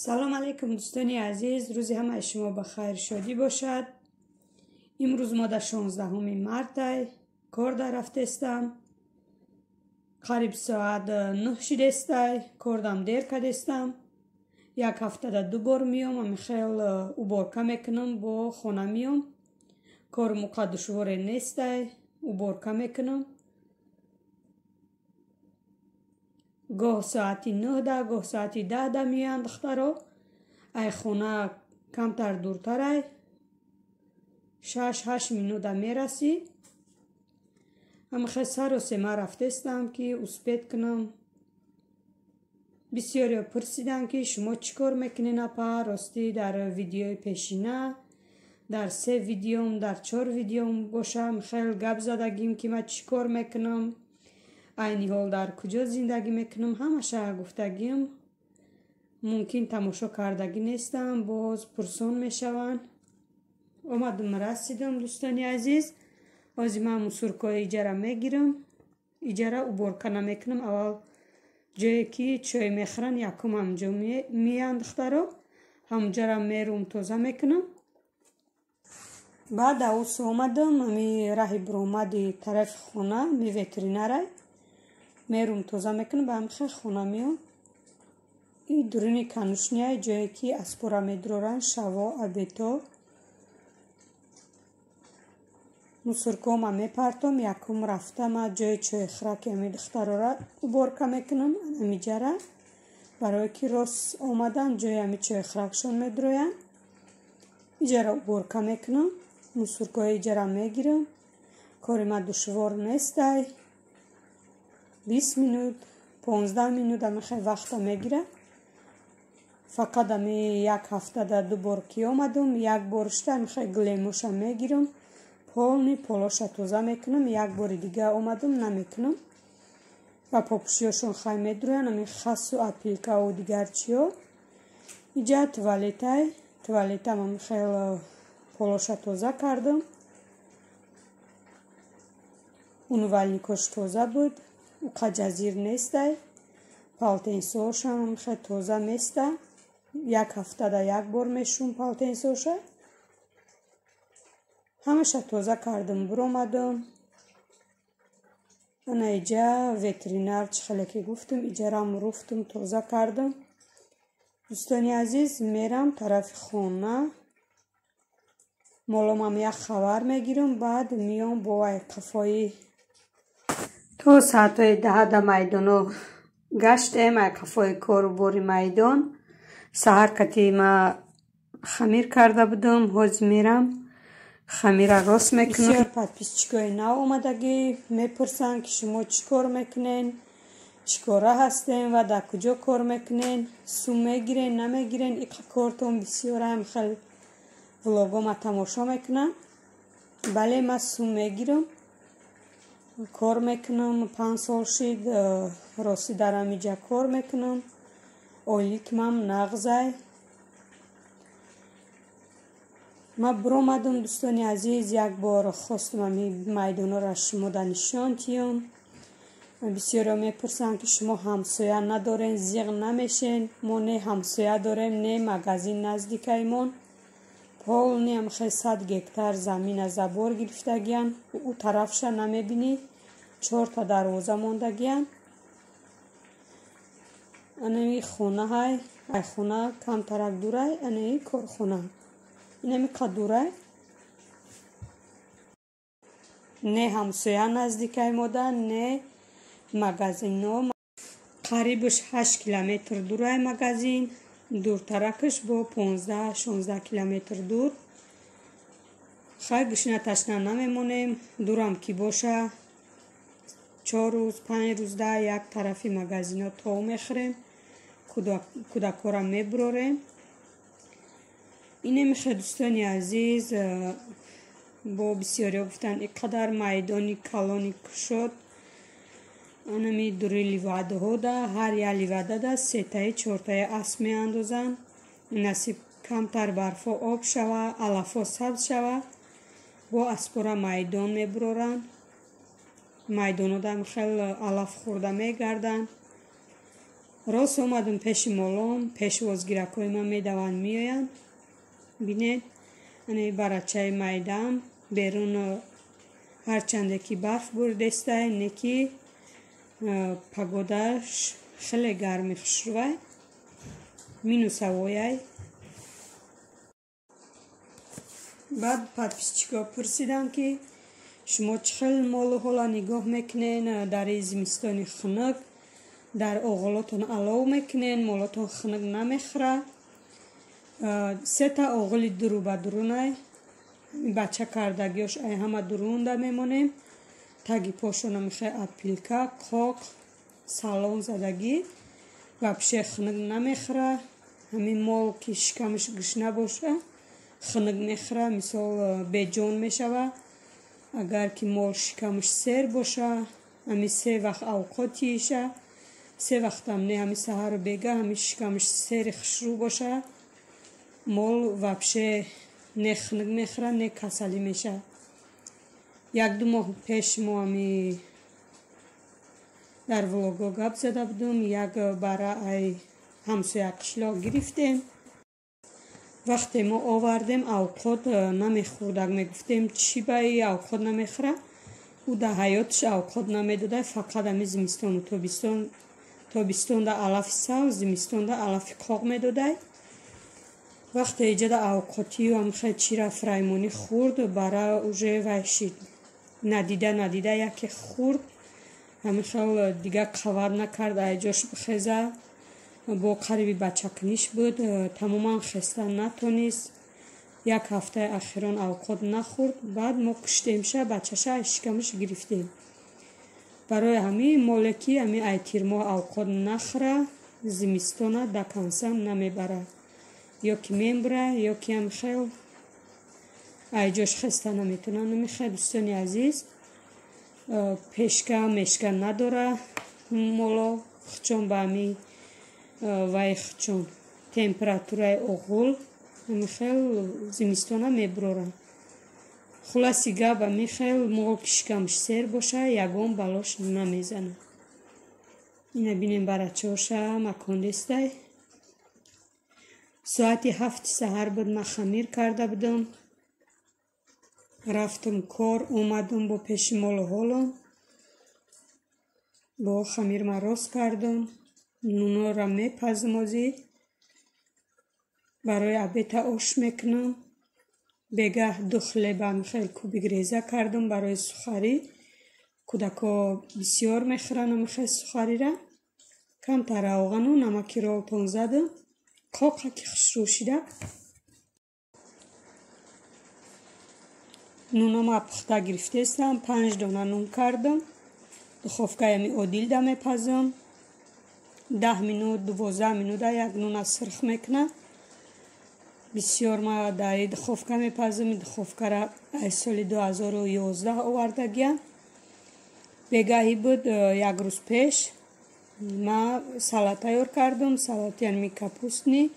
سلام علیکم دوستانی عزیز، روز همه شما بخیر شادی باشد. امروز ما در 16 مارت کار در رفته استم. قریب ساعت 9 شده است. کاردم دیر کرده استم. یک هفته در 2 بار میام و خیلی اوبارکه میکنم با خانه میام. کار موقع دشوار نیست، اوبارکه میکنم. گاه ساعتی 9 ده، گاه ساعتی 10 ده میان دخترها. ای خونه کمتر دورتر 6-8 مینوت میرسی. اما خیلی سر و سمه رفته استم که اسپید کنم. بسیاری پرسیدن که شما چی کار میکنین اپا؟ راستی در ویدیوی پیشینه در 3 ویدیوم در 4 ویدیوم باشم خیلی گپ زدگیم که من چی کار میکنم، اینی حال در کجا زندگی میکنم، همشه گفتگیم. ممکن تماشا کردگی نیستم، باز پرسان میشوند. اومدم رسیدم دوستانی عزیز. از من مسورکای ایجاره میگیرم. ایجاره اوبارکه نمیکنم. اول جایی که چای میخورن یکم همجا میان دخترها، همجا را میروم توزه میکنم. بعد اوس اومدم امی راه برآمدی طرف خونه می وترینره میروم توزه میکنم. به همخه خونه میام. این درونی کنوشنیه جایی که اسپورا میدرورن شوا ابیتا مسورکوم هم میپرتم. یکم رفتم جای چای خرک امی دخترها را اوبارکه میکنم. امی جره برای که راست آمدن جای امی چای خرکشون میدروین ایجا را اوبارکه میکنم. مسورکای ایجا را میگیرم. کاری ما دشوار نیست. 20 مینوت 15 مینوت امی خیلی وقت میگیره. فقط امی یک هفته در 2 بار که آمدم. یک بارشتر خیلی گلیموش میگیرم، پالنی پالاش توزه میکنم. یک بار دیگه آمدم نمیکنم و پاپوشیاشون خیلی میدروین. امی خس و اپیلکه و دیگر چیا. اینجا توالته من خیلی پالاش توزه کردم. اون ولنیکاش توزه بود، او جزیر نیست. پالتینساش هم خیلی توزه میسته. یک هفته در 1 بار میشون پالتینساش. همشه توزه کردم برآمدم. انا ایجا وترینر چخلی که گفتم ایجا را رفتم توزه کردم. دوستانی عزیز میرم طرف خونه. مالام هم یک خبر میگیرم. بعد میام با قفایی تو ساعت 10 در میدانو گشتم. قفای کار باری میدان سهر کتی ما خمیر کرده بودم. حاز میرم خمیر راست میکنم. بسیار پادپیسچیکای نو اومدگی میپرسن که شما چی کار میکنین، چی کاره هستین و در کجا کار میکنین، سو میگیرین نمیگیرین. این کارتون بسیار هم خیلی ولاگام تماشا میکنن. بله من سو میگیرم، کار میکنم. 5 سال شد راستی در امیجا کار میکنم. اولیکم هم نغزه. ما برآمدم دوستانی عزیز. یک بار خواستم امی میدانا را شما در نشان تیم. بسیار میپرسن که شما همسایه ندارین، زیغ نمیشین. ما نه همسایه داریم نه مغازین نزدیک ایمان. پالنی هم خیلی 100 گکتر زمین از زبار گرفتگیان. او طرفش نمیبینی 4 تا دروازه ماندگیان. اینمی خونه های ای خونه کم ترک دوره. اینمی کارخونه اینمی قدوره نه همسایه نزدیک ایمادن نه مغازین ها. قریبش 8 کیلومتر دوره مغازین، دورترکش با 15-16 کیلومتر دور. خیلی گشنه تشنه نمیمونیم. دورم که باشه 4 روز 5 روز ده یک طرفی مغازین ها تا میخوریم، کودکارا میبراریم. اینه میخواه دوستانی عزیز. با بسیاری گفتن اینقدر میدانی کلانی شد. اینمی دوری لیواده ها ده، هر یک لیواده ده 3 تای 4 تای اسب می اندازن. نصیب کمتر برفا آب شوه، علفا سبز شوه، با اسپورا میدان میبرارن. میدان ها ده خیلی علف خورده میگردن. рос омадам пеши молом пешвозгиракои ман медаванд меоянд бинед ане барачаи майдам берун ҳарчанде ки барф бурдестай неки погодаш хеле гарми хушрувай минусавояй баъд подписчико пурсидам ки шумо чӣ хел молу ҳола нигоҳ мекунен дар зимистони хунук дар оғулотон алов мекунен молотон хунук намехӯра сета оғули дуру ба дурунай бача кардагиёш ай ҳама дурунда мемонем таги пошона мехай апилка қоқ салон задагӣ вабше хунук намехӯра ҳамин мол ки шикамаш гушна боша хунук мехӯра мисол беҷон мешава агар ки мол шикамаш сер боша ҳамин се вақт авқотиша се вақтам не ҳамин саҳару бега ҳамин шикамаш сери хушрӯ боша мол вабше не хунук мехӯра не касалӣ меша як-ду моҳ пеш мо ҳами дар влого гап зада будум як бара ай ҳамсоя қишлоқ гирифтем вақте мо овардем авқот намехӯрдак мегуфтем чӣ ба и авқот намехӯра ӯ да ҳаёташ авқот намедодай фақат ҳами зимистону тобистонда алафи савз зимистонда алафи қоқ медодай вақте иҷада авқотию ҳамихел чира фраймонӣ хӯрд бара уже вайшид надида яке хӯрд ҳамихел дига қават накард айҷош бихеза бо қариби бачакниш буд тамоман хеста натонист як ҳафтаи ахирон авқот нахӯрд баъд мо куштемша бачаша шикамаш гирифтем барои ҳамин моле ки ҳамин айтирмоҳ авқот нахӯра зимистона дакансам намебара ё ки мембура ё ки ҳамихел айҷош хеста наметона намехай дӯстони азиз пешка мешка надора моло хучон ба ҳамин вай хучон температураи оғул ҳамихел зимистона мебурора хуласи гап ҳамихел мол ки шикамаш сер боша ягон балош намезана ина бинем барачаоша макон дестай соати 7 саҳар буд ман хамир карда будам рафтам кор омадам бо пеши молу ҳолом бо хамир ма рост кардам нунора мепазм озӣ барои абета ош мекунам бегаҳ 2 хлеба ҳамихел кубик реза кардам барои сухарӣ кӯдако бисёр мехӯранд ҳамихел сухарира камтар равғану намаки ролтон задам қоқа ки хушрӯ шида нунама пухта гирифтестам 5 дона нун кардам духовкаями одилда мепазам 10 минут 12 минута як нуна сирх мекунам бисёр ма дар духовка мепазам духовкара аз соли 2011 овардагиам бегаҳӣ буд як рӯз пеш ма салат тайёр кардам салати ами капустни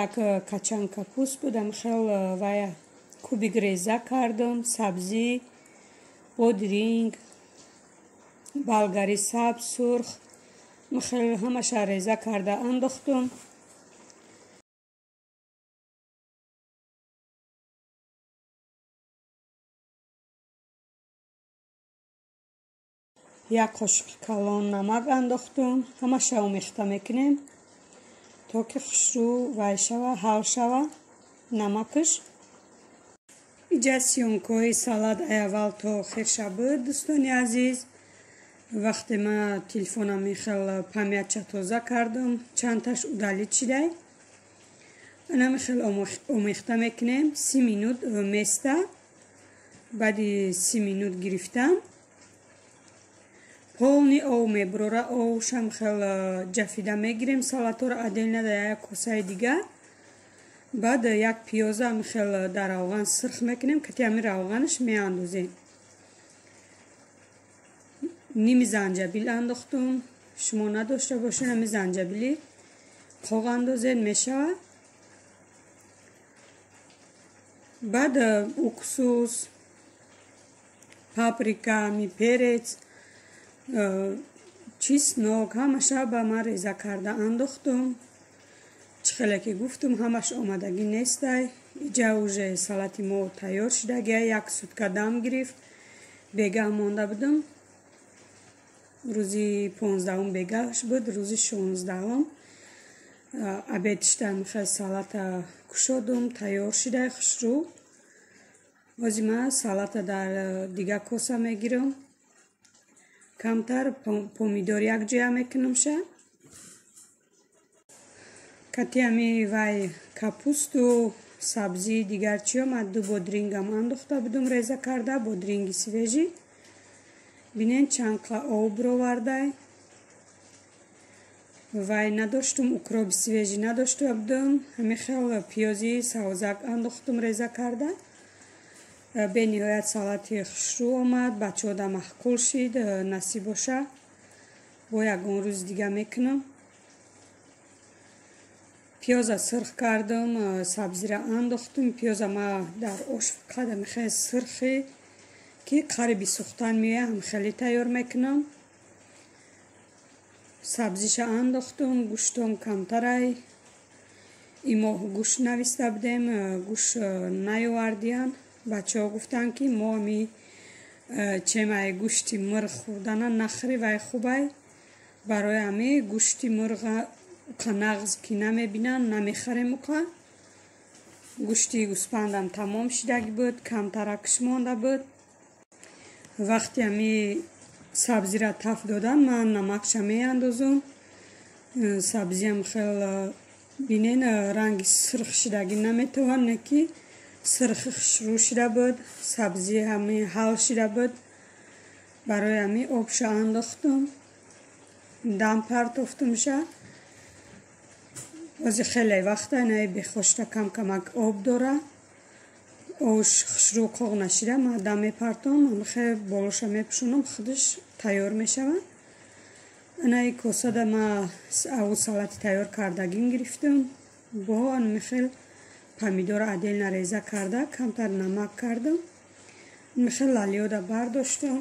як качан капуст буд ҳамихел вая кубик реза кардам сабзӣ бодиринг болгари сабз сурх ҳамихел ҳамаша реза карда андохтам як қошиқи калон намак андохтам ҳамаша омехта мекунем то ки хушрӯ вай шава ҳал шава намакаш иҷа сёнкои салат аввал то охир шабуд дӯстони азиз вақте ман телефонам мехел памятча тоза кардам чандташ удалит шидай ана мехел омехта мекунем 30 минут места баъди 30 минут гирифтам полни ов мебурора овшам хел ҷафида мегирем салаторо отдельно дар як косаи дигар баъд як пиёза хел дар равған сирх мекунем кати ҳами равғанаш меандозем ними занҷабил андохтум шумо надошта бошед ҳами занҷабили қоқ андозед мешавад баъд уксус паприка ҳами перец چیز نوک همشه به من ریزه کرده انداختم. چخیلی که گفتم همش آمدگی نیسته. اینجا اوجه سالتی ما تیار شدگی. یک سوتکه دم گرفت. بگه مانده بودم. روزی 15 بگهش بود. روزی 16 обедиштан михай салата кушодум тайёр шуда хушрӯ. ҳозир ман салата дар дига коса мегирам. камтар помидор якҷоя мекунамша. кати ами вай капусту сабзии дигар чиём аз ду бодрингам андохта будум реза карда, бодринги свежи. бинен чанд қа об ровардай. вай надоштум, укроби свежи надошта будам. ҳамин хел пиёзи савзак андохтум реза карда. бениҳоят салати хушрӯ омад. бачаҳода маҳқул шид. насиб боша бо ягон рӯз дига мекунам. пиёза сирх кардам, сабзира андохтум. пиёза ма дар ош фақат ҳамин сирхи ки қариби сӯхтан меояд ҳамин тайёр мекунам. сабзиша андохтум. гӯштон камтарай. имо гӯшт нависта будем, гӯшт наёвардиян. бачаҳо гуфтанд ки мо ами чемаи гӯшти мирғ хӯрдана нахӯри, вай хубай. барои ами гӯшти мирға уқа нағз ки намебинанд намехӯрем. уқа гӯшти гӯспандам тамом шидаги буд, камтаракш монда буд. вақти ами сабзира таф додан ман намакша меандозам. сабзиам хел бинен ранги сирх шидаги наметавон, не ки сирхи хушрӯ шида буд. сабзи ами ҳал шида буд. барои ами обша андохтам. дам партофтамша. ҳозир хеле вақта наи бехошта камак об дора. ош хушрӯ қоғ нашида ман дам мепартам. ҳамихе болоша мепӯшонам, худаш тайёр мешавад. анаи косада ман аву салати тайёр кардагим гирифтам. бо ҳамихел помидор отдельно реза карда, камтар намак кардам. ҳамихел лалиёда бардоштам.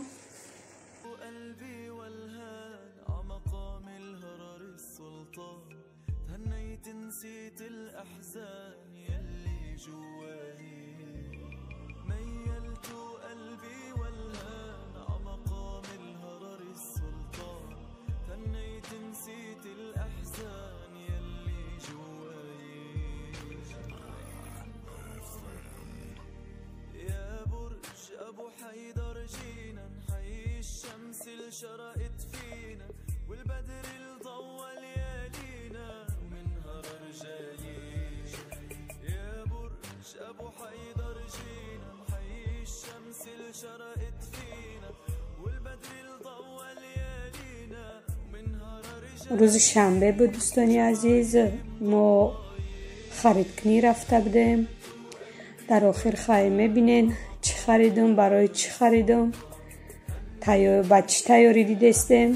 حيدر جينا نحيي الشمس اللي شرقت فينا والبدر اللي ضوى ليالينا ومنها رجالين. يا برج ابو حيدر جينا نحيي الشمس اللي شرقت فينا والبدر اللي ضوى ليالينا ومنها رجالين. روز شنبه بود دوستانی عزیز. ما خریدکنی رفته بودیم. در آخر خواهیم میبینین چی خریدم، برای چی خریدم، با چی تیاری دیدستم.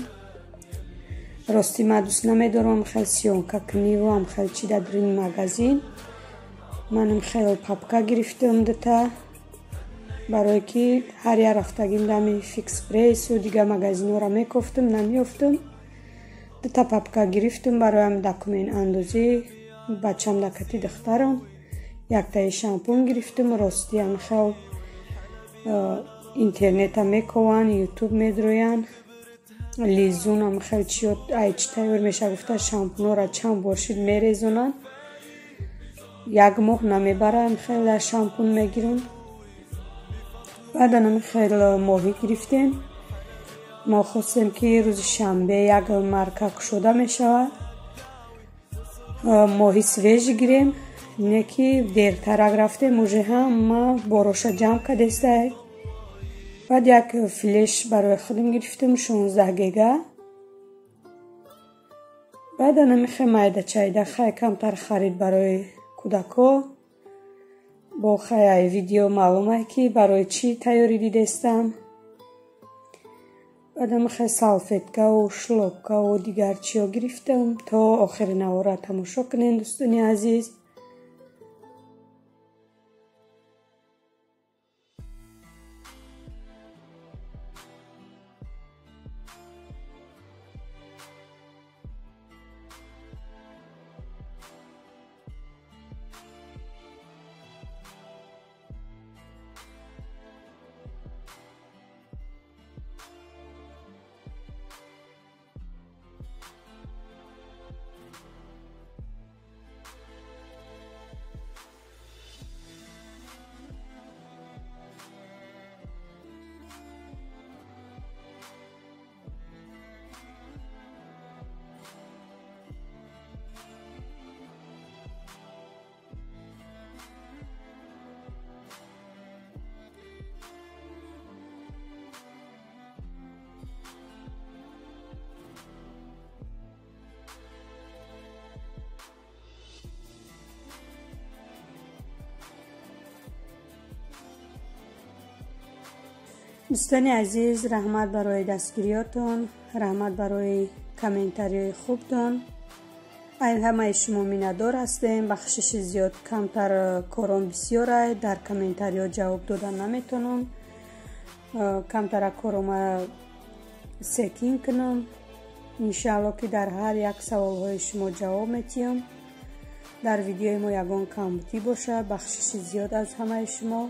راستی من دوست نمیدارم خیلی سیونکا کنی و هم خیلی چی در این مگزین. منم خیلی پاپکا گرفتم دتا برای که هر یه رفتگیم دمی فیکس پریس و دیگه مگزین ها را میکفتم نمیافتم. دتا پاپکا گرفتم برای هم دکمین اندازی بچم دکتی دخترم. یک تای شامپون گرفتم. راستی هم خیلی اینترنت هم میکوان، یوتیوب میدرویان. لیزون هم خیلی چی تایور میشه گفته شامپون را چند باشید میریزونن. یک ماه نمیبرن خیلی در شامپون میگیرن. بعد هم خیلی ماهی گرفتیم. ما خواستیم که روز شنبه یک مرکه کشوده میشود. ماهی سویج گیریم. неки дертарак рафтем уже ҳам ма бороша ҷамъ кардестай. баъд як флеш барои худам гирифтам 16 гига. баъд намихе майдачайда хай камтар харид барои кӯдако. бо хай видео маълумай ки барои чӣ тайёрӣ дидестам. баъд намихе салфеткаву шлопкаву дигар чиё гирифтам. то охири навора тамошо кунед дӯстони азиз. دوستان عزیز، رحمت برای دستگیریاتون، رحمت برای کامنتاری خوبتون. این همه شما میندار هستیم. بخشش زیاد کمتر کارم بسیاره، در کامنتاری ها جواب دادن نمیتونم. کمتر کارم سکین کنم. انشاءالله که در هر یک سوال های شما جواب میتیم. در ویدیوی ما یگان کامنتی باشه. بخشش زیاد از همه شما.